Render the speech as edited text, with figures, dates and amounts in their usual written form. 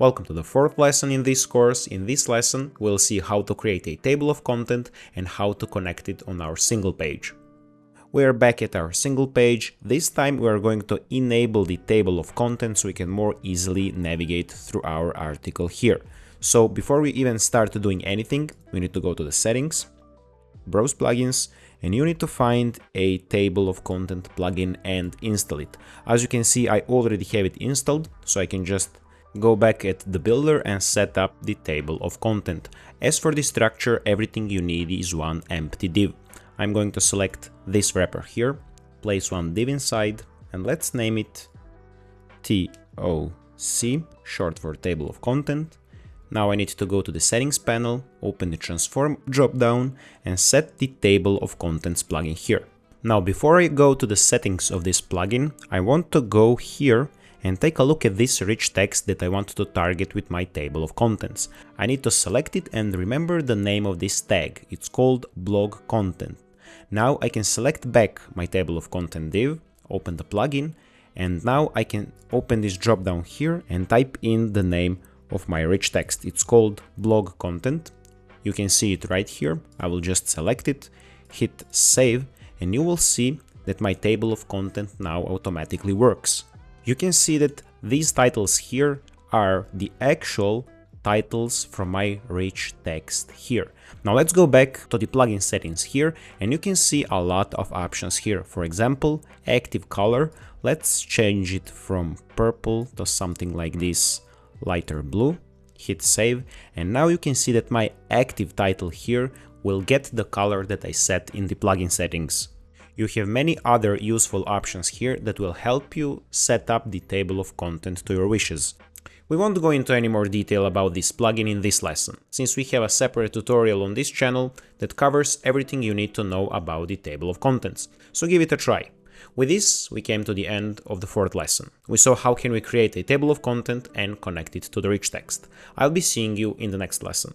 Welcome to the fourth lesson in this course. In this lesson, we'll see how to create a table of content and how to connect it on our single page. We are back at our single page. This time we are going to enable the table of content so we can more easily navigate through our article here. So before we even start doing anything, we need to go to the settings, browse plugins, and you need to find a table of content plugin and install it. As you can see, I already have it installed, so I can just go back at the builder and set up the table of content. As for the structure, everything you need is one empty div. I'm going to select this wrapper here, place one div inside, and let's name it TOC, short for table of content. Now I need to go to the settings panel, open the transform dropdown, and set the table of contents plugin here. Now before I go to the settings of this plugin, I want to go here and take a look at this rich text that I want to target with my table of contents. I need to select it and remember the name of this tag. It's called blog content. Now I can select back my table of content div, open the plugin, and now I can open this drop down here and type in the name of my rich text. It's called blog content. You can see it right here. I will just select it, hit save, and you will see that my table of content now automatically works. You can see that these titles here are the actual titles from my rich text here. Now let's go back to the plugin settings here, and you can see a lot of options here. For example, active color. Let's change it from purple to something like this, lighter blue. Hit save, and now you can see that my active title here will get the color that I set in the plugin settings. You have many other useful options here that will help you set up the table of content to your wishes. We won't go into any more detail about this plugin in this lesson, since we have a separate tutorial on this channel that covers everything you need to know about the table of contents, so give it a try. With this, we came to the end of the fourth lesson. We saw how can we create a table of content and connect it to the rich text. I'll be seeing you in the next lesson.